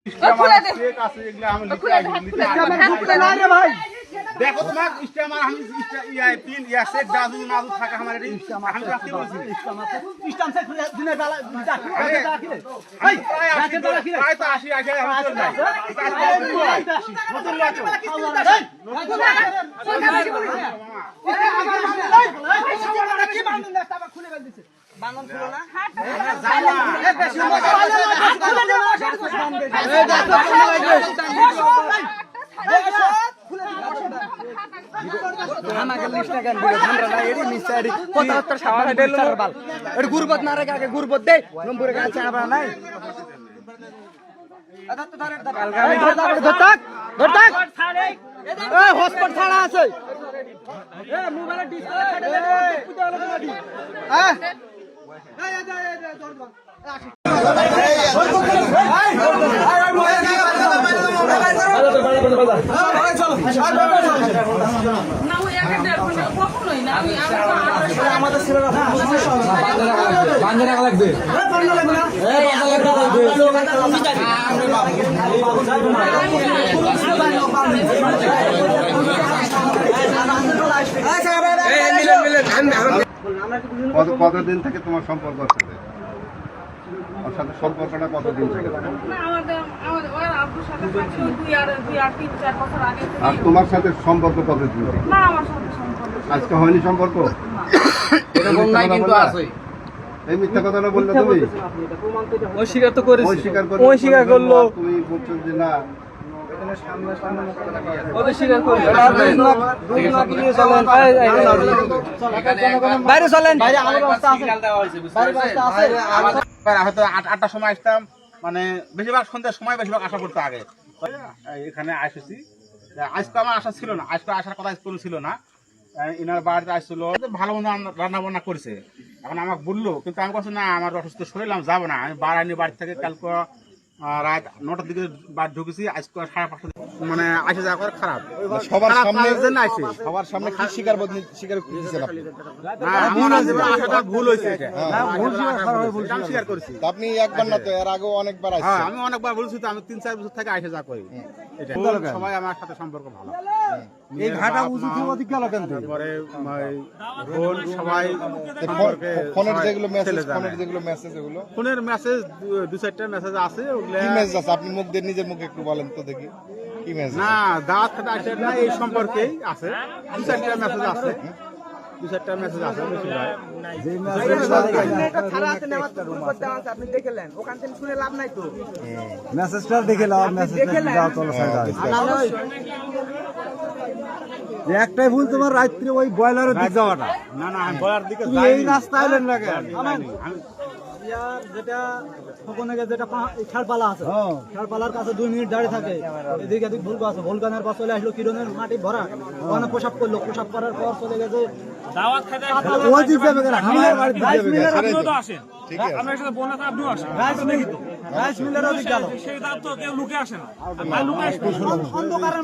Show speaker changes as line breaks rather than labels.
देखो तो मैं इस्तेमाल हम ये तीन या सेट दादू नादू था का हमारे हम तो आपके बोल
इस्तेमाल से दिने डाला
भाई काय तो आशी आके हम चल जाए
বান্ধন ছিল না আমাকে লিস্ট না কেন দিলে আমরা না এডি মিসাইডি 75 সাওয়া হেডেল বাল এডি গুরবত না রেখে আগে গুরবত দে নম্বরে কাছে আমরা নাই আদা তো ধরে ধরতাক এই হসপিটাল ছাড়া আছে এ মোবাইলে ডিসপ্লে ফাটে দে পুজো হলো না দি হ্যাঁ
কতদিন থেকে তোমার সম্পর্ক আছে? ওর সাথে সম্পর্কটা কতদিন থেকে? আর তোমার সাথে সম্পর্ক কতদিন থেকে? আজকে হয়নি সম্পর্ক? এই মিথ্যা কথাটা বললে তুমি?
অস্বীকার তো করেছি,
অস্বীকার করলো। তুমি বলছো যে না
বাইরে চলেন,
হয়তো 8টার সময় আসতাম, মানে বেশিরভাগ সন্ধ্যার সময় বেশিরভাগ আশা করতে আগে এখানে আসছি। আজকে আমার আশা ছিল না, আজকে আসার কথা কোনো ছিল না। ইনার বাড়িতে আসছিল, ভালো মন্দ রান্না বান্না করছে। এখন আমাকে বললো, কিন্তু আমি বলছি না আমার অসুস্থ শরীর, আমি যাবো না। আমি বাড়াইনি বাড়ি থেকে, কালকে রাত 9টার দিকে বাড়ি ঢুকেছি, আজকে 5:30 মানে আসে যাওয়া করে খারাপ।
সবার সামনে
আসে,
সবার সামনে কি স্বীকার দিচ্ছেন
ভুল হয়েছে, স্বীকার করেছি।
আপনি একবার না তো, এর আগেও অনেকবার আসছেন।
আমি অনেকবার বলছি তো, আমি 3-4 বছর থেকে আসে যা করি। সবাই আমার সাথে সম্পর্ক ভালো।
এই ঘাটা উঁচু অধিক গেল কেন?
তারপরে সবাই
ফোনের যেগুলো মেসেজ এগুলো
ফোনের মেসেজ 2-4টা মেসেজ আছে।
কি মেসেজ আছে? আপনি মুখ দিয়ে নিজের মুখে একটু বলেন তো দেখি, কি মেসেজ?
না দাওয়াত খেতে আসে না, এই সম্পর্কেই আছে। 2-4টা মেসেজ আছে, 2-4টা মেসেজ আছে।
আপনি দেখলেন, ওখান থেকে শুনে লাভ নাই তো।
মেসেজটা দেখে লাভ, মেসেজটা দাও চলো একটাই ভুল তোমার, রাত্রে ওই বয়লারের দিক যাওয়াটা।
না না, আমি বলার দিকে
এই রাস্তা আইলেন না কেন?
যেটা যেটা ছাড়পালা আছে, ছাড়পালার কাছে 2 মিনিট দাঁড়িয়ে থাকে, এদিকে এদিক ভুলকা আছে, ভুলকানের পাশ চলে আসলো কিরণের মাটি ভরা, ওখানে প্রসাব করলো, প্রসাব করার পর চলে গেছে দাওয়াত খেতে।
ওই দিক যাবে কেন? আমার বাড়ি দিক যাবে কেন?
আপনিও তো আসেন, আপনার সাথে বোন আছে, আপনিও আসেন। রাইস মিলের ওদিক গেল, সেই দাওয়াত তো কেউ লুকে আসে না, লুকে আসে অন্ধকারের